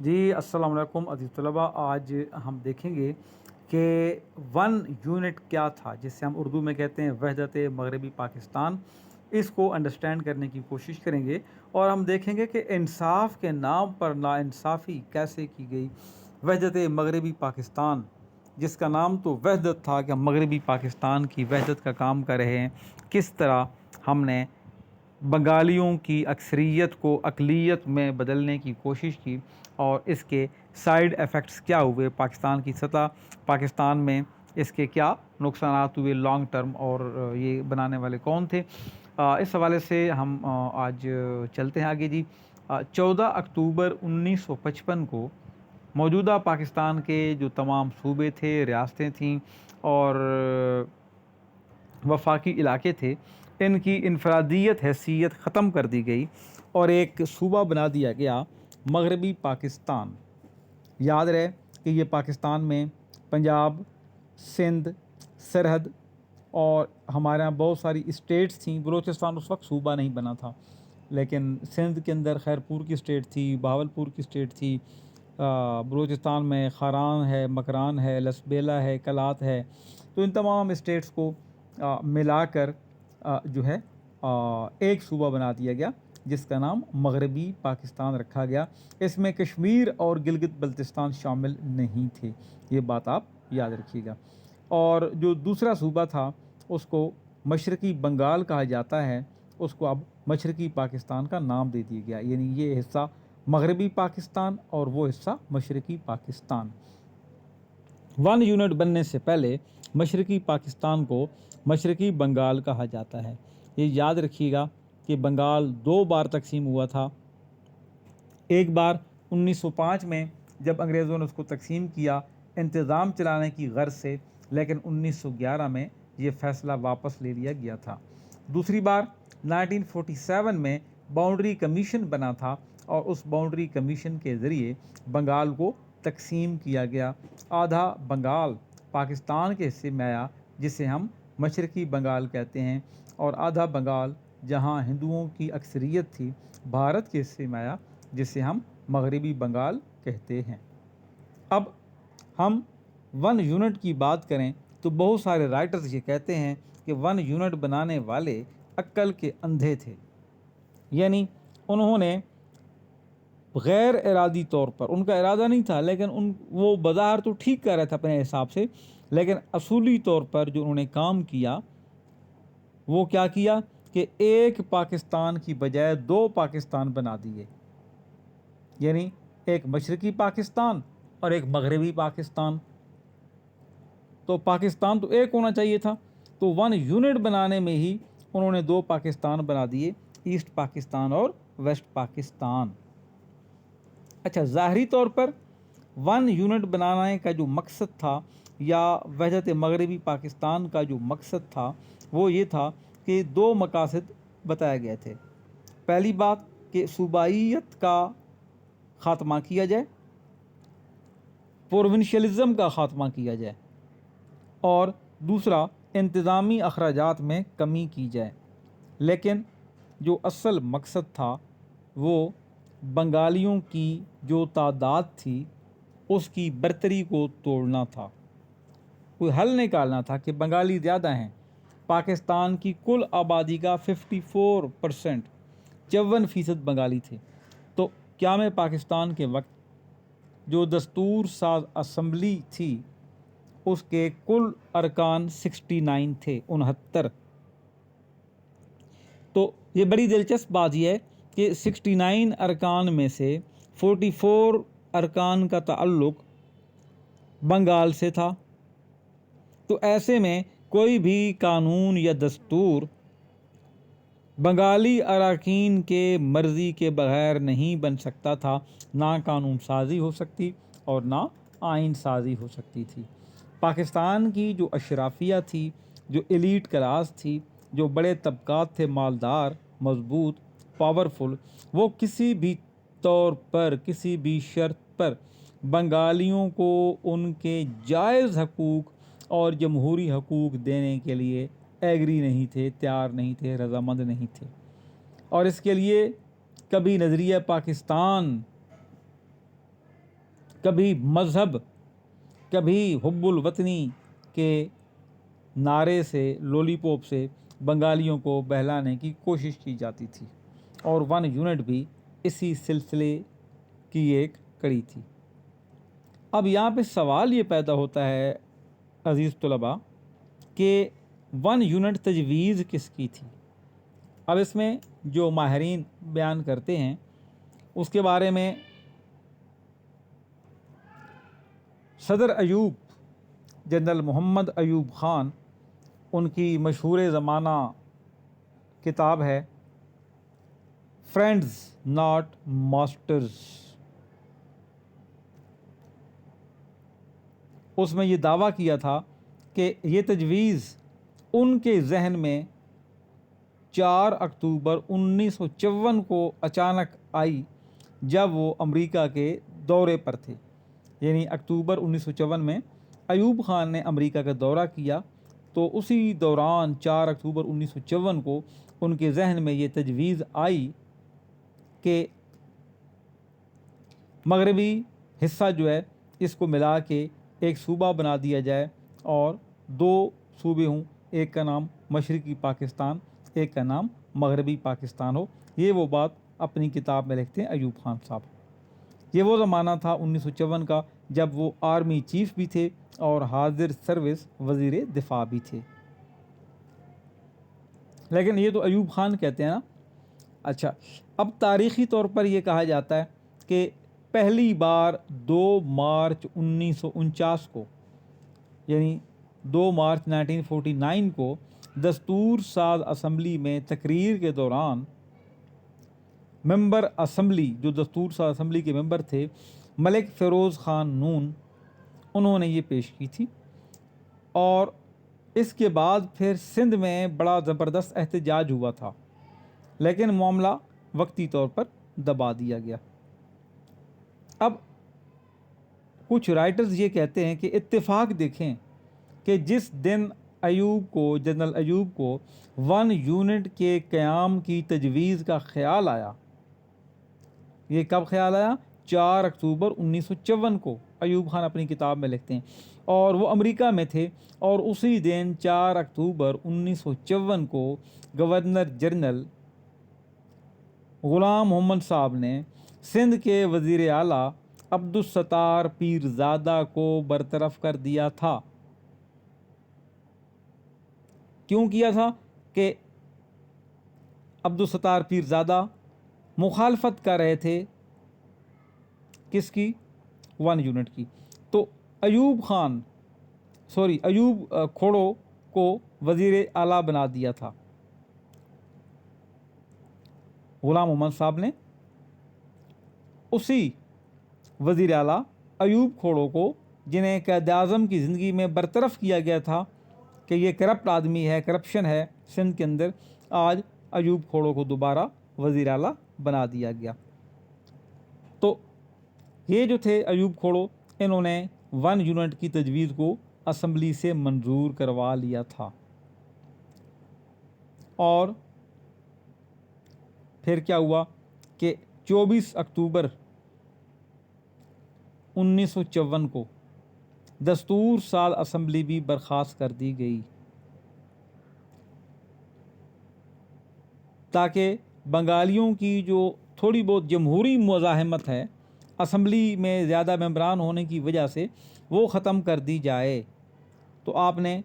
जी, अस्सलाम वालेकुम अज़ीज़ तलबा। आज हम देखेंगे कि वन यूनिट क्या था, जिसे हम उर्दू में कहते हैं वहदत मगरबी पाकिस्तान। इसको अंडरस्टैंड करने की कोशिश करेंगे और हम देखेंगे कि इंसाफ के नाम पर नाइंसाफ़ी कैसे की गई। वहदत मगरबी पाकिस्तान, जिसका नाम तो वहदत था कि हम मगरबी पाकिस्तान की वहदत का काम कर रहे हैं, किस तरह हमने बंगालियों की अक्सरियत को अक़लियत में बदलने की कोशिश की और इसके साइड इफ़ेक्ट्स क्या हुए पाकिस्तान की सतह, पाकिस्तान में इसके क्या नुकसानात हुए लॉन्ग टर्म, और ये बनाने वाले कौन थे। इस हवाले से हम आज चलते हैं आगे जी। 14 अक्टूबर 1955 को मौजूदा पाकिस्तान के जो तमाम सूबे थे, रियासतें थीं और वफाकी इलाके थे, इनकी इनफरादियत हैसियत ख़त्म कर दी गई और एक सूबा बना दिया गया मगरबी पाकिस्तान। याद रहे कि ये पाकिस्तान में पंजाब, सिंध, सरहद और हमारे यहाँ बहुत सारी स्टेट्स थीं। बलूचिस्तान उस वक्त सूबा नहीं बना था, लेकिन सिंध के अंदर खैरपुर की स्टेट थी, बहावलपुर की स्टेट थी। बलूचिस्तान में खारान है, मकरान है, लसबेला है, कलात है। तो इन तमाम स्टेट्स को मिलाकर जो है एक सूबा बना दिया गया, जिसका नाम मगरबी पाकिस्तान रखा गया। इसमें कश्मीर और गिलगित बल्तिस्तान शामिल नहीं थे, ये बात आप याद रखिएगा। और जो दूसरा सूबा था उसको मशरक़ी बंगाल कहा जाता है, उसको अब मशरक़ी पाकिस्तान का नाम दे दिया गया। यानी ये हिस्सा मगरबी पाकिस्तान और वो हिस्सा मशरक़ी पाकिस्तान। वन यूनिट बनने से पहले मशरक़ी पाकिस्तान को मशरक़ी बंगाल कहा जाता है। ये याद रखिएगा कि बंगाल दो बार तकसीम हुआ था। एक बार 1905 में जब अंग्रेज़ों ने उसको तकसीम किया इंतज़ाम चलाने की गर्ज से, लेकिन 1911 में ये फ़ैसला वापस ले लिया गया था। दूसरी बार 1947 में बाउंड्री कमीशन बना था और उस बाउंड्री कमीशन के ज़रिए बंगाल को तकसीम किया गया। आधा बंगाल पाकिस्तान के हिस्से में आया, जिसे हम मशरक़ी बंगाल कहते हैं, और आधा बंगाल जहां हिंदुओं की अक्सरियत थी भारत के हिस्से में आया, जिसे हम मगरबी बंगाल कहते हैं। अब हम वन यूनिट की बात करें तो बहुत सारे राइटर्स ये कहते हैं कि वन यूनिट बनाने वाले अक्ल के अंधे थे। यानी उन्होंने गैर इरादी तौर पर, उनका इरादा नहीं था, लेकिन वो बाज़ार तो ठीक कर रहे थे अपने हिसाब से, लेकिन असूली तौर पर जो उन्होंने काम किया वो क्या किया कि एक पाकिस्तान की बजाय दो पाकिस्तान बना दिए। यानी एक मशरक़ी पाकिस्तान और एक मगरबी पाकिस्तान। तो पाकिस्तान तो एक होना चाहिए था, तो वन यूनिट बनाने में ही उन्होंने दो पाकिस्तान बना दिए, ईस्ट पाकिस्तान और वेस्ट पाकिस्तान। अच्छा, ज़ाहरी तौर पर वन यूनिट बनाने का जो मकसद था, या वहदत मगरबी पाकिस्तान का जो मकसद था, वो ये था कि दो मकासद बताए गए थे। पहली बात कि सूबाइयत का ख़ात्मा किया जाए, प्रोविंशियलिज़म का ख़ात्मा किया जाए, और दूसरा इंतज़ामी अखराजात में कमी की जाए। लेकिन जो असल मकसद था वो बंगालियों की जो तादाद थी उसकी बर्तरी को तोड़ना था। कोई हल निकालना था कि बंगाली ज़्यादा हैं। पाकिस्तान की कुल आबादी का 54%, 54% बंगाली थे। तो क्या में पाकिस्तान के वक्त जो दस्तूर साज असम्बली थी उसके कुल अरकान 69 थे, 69। तो ये बड़ी दिलचस्प बात यह है कि 69 अरकान में से 44 अरकान का ताल्लुक़ बंगाल से था। तो ऐसे में कोई भी कानून या दस्तूर बंगाली अरकान के मर्ज़ी के बगैर नहीं बन सकता था। ना कानून साजी हो सकती और ना आइन साजी हो सकती थी। पाकिस्तान की जो अशराफिया थी, जो एलीट क्लास थी, जो बड़े तबकात थे, मालदार, मजबूत, पावरफुल, वो किसी भी तौर पर, किसी भी शर्त पर बंगालियों को उनके जायज़ हकूक़ और जमहूरी हकूक़ देने के लिए एग्री नहीं थे, तैयार नहीं थे, रज़ामंद नहीं थे। और इसके लिए कभी नज़रिया पाकिस्तान कभी मज़हब, कभी हुब्बुल वतनी के नारे से, लॉलीपॉप से बंगालियों को बहलाने की कोशिश की जाती थी, और 1 यूनिट भी इसी सिलसिले की एक कड़ी थी। अब यहाँ पे सवाल ये पैदा होता है अज़ीज़ तलबा कि 1 यूनिट तजवीज़ किसकी थी। अब इसमें जो माहिरीन बयान करते हैं उसके बारे में सदर अयूब जनरल मोहम्मद अयूब ख़ान, उनकी मशहूर ज़माना किताब है फ्रेंड्स नॉट मास्टर्स, उसमें ये दावा किया था कि ये तजवीज़ उनके जहन में 4 अक्टूबर 1954 को अचानक आई, जब वो अमेरिका के दौरे पर थे। यानी अक्टूबर 1954 में अयूब ख़ान ने अमेरिका का दौरा किया, तो उसी दौरान 4 अक्टूबर 1954 को उनके जहन में ये तजवीज़ आई कि मगरबी हिस्सा जो है इसको मिला के एक सूबा बना दिया जाए और 2 सूबे हों, एक का नाम मशरक़ी पाकिस्तान, एक का नाम मगरबी पाकिस्तान हो। ये वो बात अपनी किताब में लिखते हैं अयूब ख़ान साहब। ये वो ज़माना था 1954 का जब वो आर्मी चीफ़ भी थे और हाजिर सर्विस वज़ीर दिफा भी थे। लेकिन ये तो अयूब ख़ान कहते हैं ना। अच्छा, अब तारीख़ी तौर पर यह कहा जाता है कि पहली बार 2 मार्च 1949 को, यानी 2 मार्च 1949 को दस्तूर साज असम्बली में तकरीर के दौरान मेंबर असम्बली, जो दस्तूर साज असम्बली के मेंबर थे, मलिक फ़िरोज़ ख़ान नून, उन्होंने ये पेश की थी। और इसके बाद फिर सिंध में बड़ा ज़बरदस्त एहतजाज हुआ था, लेकिन मामला वक्ती तौर पर दबा दिया गया। अब कुछ राइटर्स ये कहते हैं कि इत्तेफाक देखें कि जिस दिन अयूब को, जनरल अयूब को 1 यूनिट के क़याम की तजवीज़ का ख़्याल आया, ये कब ख़्याल आया? 4 अक्टूबर 1954 को अयूब ख़ान अपनी किताब में लिखते हैं, और वो अमेरिका में थे। और उसी दिन 4 अक्टूबर 1954 को गवर्नर जनरल ग़ुलाम मोहम्मद साहब ने सिंध के वज़ीर आला अब्दुस्सत्तार पीरज़ादा को बरतरफ कर दिया था। क्यों किया था? कि अब्दुस्सत्तार पीरज़ादा मुखालफत कर रहे थे किसकी? 1 यूनिट की। तो अयूब खोड़ो को वज़ीर आला बना दिया था ग़ुलाम मोहम्मद साहब ने। उसी वज़ीर आला अयूब खोड़ो को, जिन्हें क़ायद-ए-आज़म की ज़िंदगी में बरतरफ किया गया था कि ये करप्ट आदमी है, करप्शन है सिंध के अंदर, आज अयूब खोड़ो को दोबारा वज़ीर आला बना दिया गया। तो ये जो थे अयूब खोड़ो, इन्होंने 1 यूनिट की तजवीज़ को असम्बली से मंजूर करवा लिया था। और फिर क्या हुआ कि 24 अक्टूबर 1954 को दस्तूर साज असम्बली भी बर्खास्त कर दी गई, ताकि बंगालियों की जो थोड़ी बहुत जमहूरी मुज़ाहमत है असम्बली में ज़्यादा मेंबरान होने की वजह से, वो ख़त्म कर दी जाए। तो आपने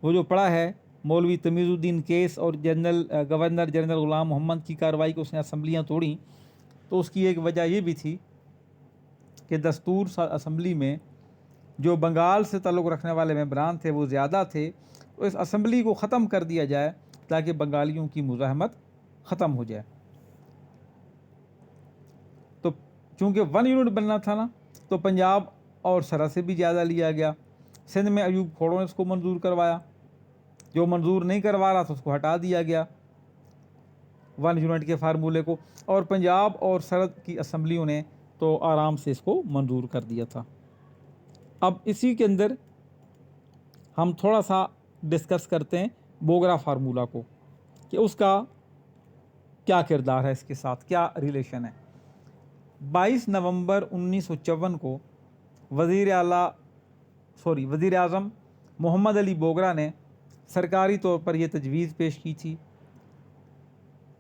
वो जो पढ़ा है मौलवी तमीज़ुद्दीन केस और गवर्नर जनरल ग़ुलाम मोहम्मद की कार्रवाई को उसने असम्बलियाँ तोड़ी, तो उसकी एक वजह ये भी थी कि दस्तूर असम्बली में जो बंगाल से ताल्लुक़ रखने वाले मेंबरान थे वो ज़्यादा थे, तो इस असम्बली को ख़त्म कर दिया जाए ताकि बंगालियों की मुज़ाहमत ख़त्म हो जाए। तो चूँकि 1 यूनिट बनना था ना, तो पंजाब और सरहद से भी ज़्यादा लिया गया। सिंध में अयूब खोड़ों ने इसको मंजूर करवाया, जो मंजूर नहीं करवा रहा था उसको हटा दिया गया 1 यूनिट के फार्मूले को, और पंजाब और सरहद की असम्बलियों ने तो आराम से इसको मंजूर कर दिया था। अब इसी के अंदर हम थोड़ा सा डिस्कस करते हैं बोगरा फार्मूला को, कि उसका क्या किरदार है, इसके साथ क्या रिलेशन है। 22 नवंबर 1954 को वज़ीर आज़म मोहम्मद अली बोगरा ने सरकारी तौर पर यह तजवीज़ पेश की थी,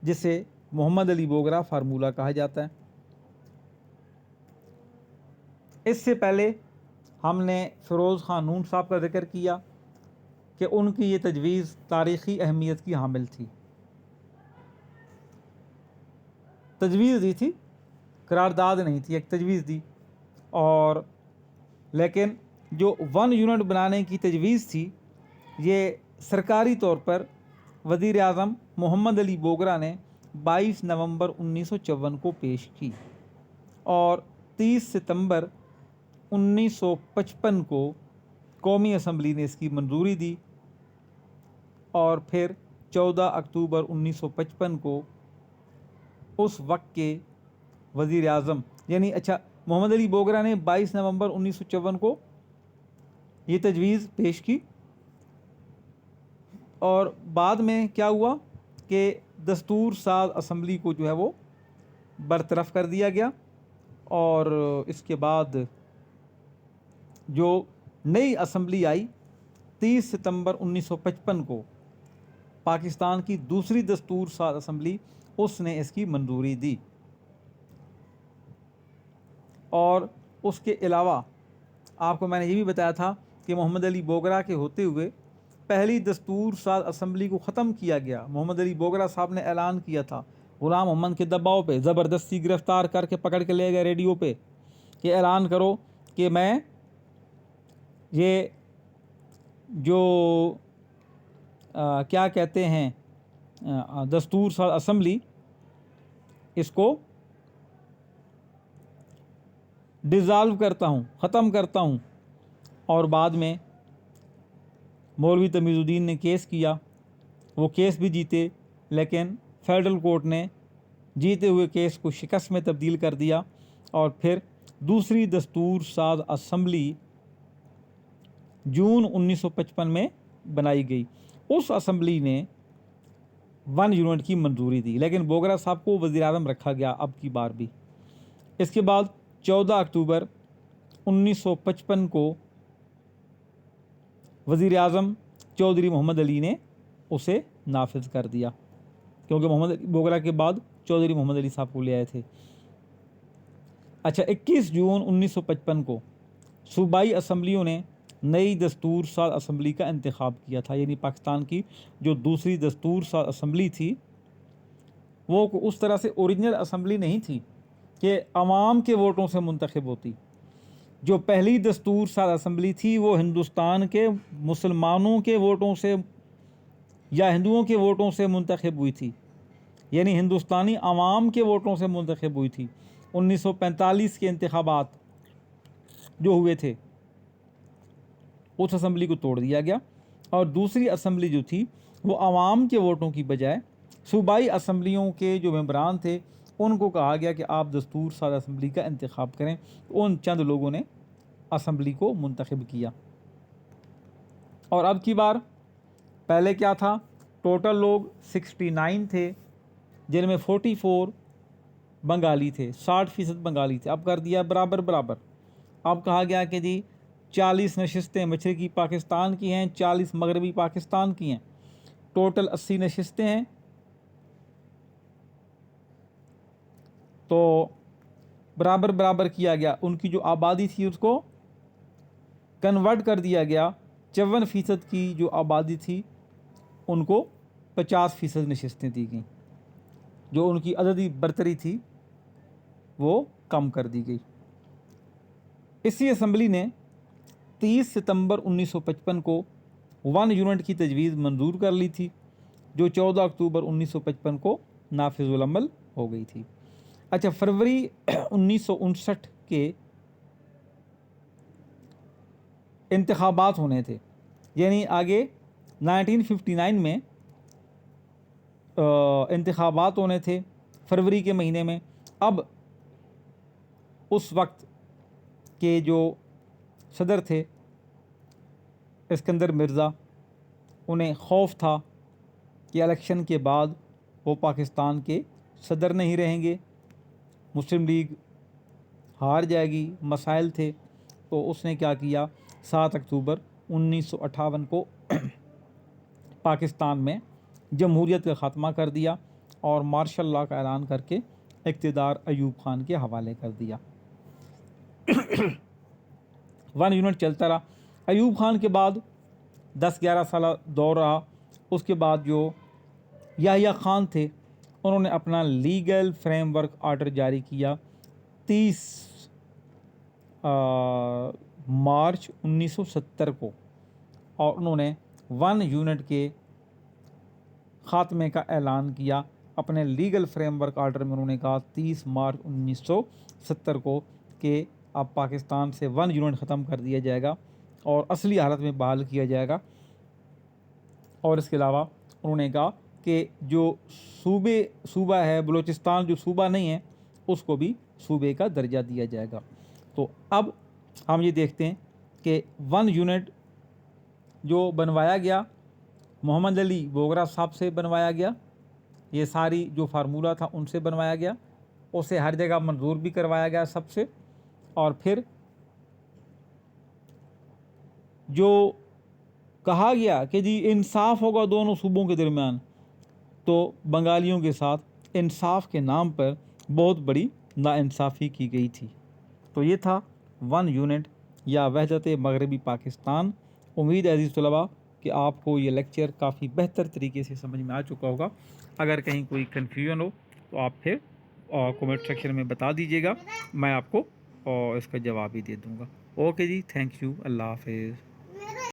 जिसे मोहम्मद अली बोगरा फार्मूला कहा जाता है। इससे पहले हमने फ़िरोज़ ख़ान नून साहब का ज़िक्र किया कि उनकी ये तजवीज़ तारीख़ी अहमियत की हामिल थी। तजवीज़ दी थी, करारदाद नहीं थी, एक तजवीज़ दी। और लेकिन जो 1 यूनिट बनाने की तजवीज़ थी, ये सरकारी तौर पर वज़ीर आज़म मोहम्मद अली बोगरा ने 22 नवंबर 1954 को पेश की और 30 सितंबर 1955 को कौमी असम्बली ने इसकी मंजूरी दी और फिर 14 अक्टूबर 1955 को उस वक्त के वज़ीर आज़म यानी मोहम्मद अली बोगरा ने 22 नवंबर 1954 को ये तजवीज़ पेश की और बाद में क्या हुआ कि दस्तूर साज असम्बली को जो है वो बरतरफ कर दिया गया और इसके बाद जो नई असम्बली आई 30 सितंबर 1955 को पाकिस्तान की दूसरी दस्तूर साज असम्बली, उसने इसकी मंजूरी दी। और उसके अलावा आपको मैंने ये भी बताया था कि मोहम्मद अली बोगरा के होते हुए पहली दस्तूर साज असम्बली को ख़त्म किया गया। मोहम्मद अली बोगरा साहब ने ऐलान किया था, ग़ुलाम मोहम्मद के दबाव पे ज़बरदस्ती गिरफ़्तार करके पकड़ के ले गए रेडियो पे कि ऐलान करो कि मैं ये जो क्या कहते हैं दस्तूर साज असम्बली, इसको डिज़ाल्व करता हूँ, ख़त्म करता हूँ। और बाद में मौलवी तमीज़ुद्दीन ने केस किया, वो केस भी जीते, लेकिन फेडरल कोर्ट ने जीते हुए केस को शिकस्त में तब्दील कर दिया और फिर दूसरी दस्तूर साज असम्बली जून 1955 में बनाई गई। उस असम्बली ने 1 यूनिट की मंजूरी दी, लेकिन बोगरा साहब को वज़ीर आज़म रखा गया अब की बार भी। इसके बाद 14 अक्टूबर 1955 को वज़ीर आज़म चौधरी मोहम्मद अली ने उसे नाफिज कर दिया, क्योंकि मोहम्मद अली बोगरा के बाद चौधरी मोहम्मद अली साहब को ले आए थे। 21 जून 1955 को सूबाई असम्बलियों ने नई दस्तूर साज असम्बली का इंतखाब किया था, यानी पाकिस्तान की जो दूसरी दस्तूर साज असम्बली थी वो उस तरह से ओरिजिनल असम्बली नहीं थी कि अवाम के वोटों से मुंतखब होती। जो पहली दस्तूर साज असम्बली थी वो हिंदुस्तान के मुसलमानों के वोटों से या हिंदुओं के वोटों से मुंतखब हुई थी, यानी हिंदुस्तानी अवाम के वोटों से मुंतखब हुई थी। 1945 के इंतखाबात जो हुए थे उस असम्बली को तोड़ दिया गया और दूसरी असम्बली जो थी वो अवाम के वोटों की बजाय सूबाई असम्बलियों के जो मेंबरान थे उनको कहा गया कि आप दस्तूर साज असम्बली का इंतखाब करें। उन चंद लोगों ने असम्बली को मुंतखब किया। और अब की बार पहले क्या था, टोटल लोग 69 थे, जिनमें 44 बंगाली थे, 60% बंगाली थे। अब कर दिया बराबर बराबर। अब कहा गया कि जी 40 नशिस्तें मशरक़ी पाकिस्तान की हैं, 40 मगरबी पाकिस्तान की हैं, टोटल 80 नशिस्तें हैं। तो बराबर बराबर किया गया। उनकी जो आबादी थी उसको कन्वर्ट कर दिया गया। 54% की जो आबादी थी उनको 50% नशिस्तें दी गई। जो उनकी अददी बरतरी थी वो कम कर दी गई। इसी असम्बली ने 30 सितंबर 1955 को 1 यूनिट की तजवीज़ मंजूर कर ली थी, जो 14 अक्टूबर 1955 को नाफिजुल अमल हो गई थी। फरवरी 1959 के इंतखाबात होने थे, यानी आगे 1959 में इंतखाबात होने थे फरवरी के महीने में। अब उस वक्त के जो सदर थे इस्कंदर मिर्ज़ा, उन्हें खौफ था कि इलेक्शन के बाद वो पाकिस्तान के सदर नहीं रहेंगे, मुस्लिम लीग हार जाएगी, मसाइल थे। तो उसने क्या किया, 7 अक्टूबर 1958 को पाकिस्तान में जमहूरियत का ख़ात्मा कर दिया और मार्शल लॉ का ऐलान करके इक़्तिदार अयूब खान के हवाले कर दिया। 1 यूनिट चलता रहा। अयूब खान के बाद 10-11 साल दौर रहा। उसके बाद जो याहिया खान थे उन्होंने अपना लीगल फ्रेमवर्क आर्डर जारी किया 30 मार्च 1970 को, और उन्होंने 1 यूनिट के ख़ात्मे का ऐलान किया। अपने लीगल फ्रेमवर्क आर्डर में उन्होंने कहा 30 मार्च 1970 को कि अब पाकिस्तान से 1 यूनिट ख़त्म कर दिया जाएगा और असली हालत में बहाल किया जाएगा। और इसके अलावा उन्होंने कहा कि जो सूबा है बलूचिस्तान, जो सूबा नहीं है, उसको भी सूबे का दर्जा दिया जाएगा। तो अब हम ये देखते हैं कि 1 यूनिट जो बनवाया गया मोहम्मद अली बोगरा साहब से बनवाया गया, ये सारी जो फार्मूला था उनसे बनवाया गया, उसे हर जगह मंजूर भी करवाया गया सबसे। और फिर जो कहा गया कि जी इंसाफ होगा दोनों सूबों के दरमियान, तो बंगालियों के साथ इंसाफ के नाम पर बहुत बड़ी नाइंसाफ़ी की गई थी। तो ये था 1 यूनिट या वहदत मगरबी पाकिस्तान। उम्मीद है अज़ीज़ तलबा कि आपको ये लेक्चर काफ़ी बेहतर तरीके से समझ में आ चुका होगा। अगर कहीं कोई कन्फ्यूजन हो तो आप फिर कमेंट सेक्शन में बता दीजिएगा, मैं आपको इसका जवाब भी दे दूँगा। ओके जी, थैंक यू, अल्लाह हाफ़िज़।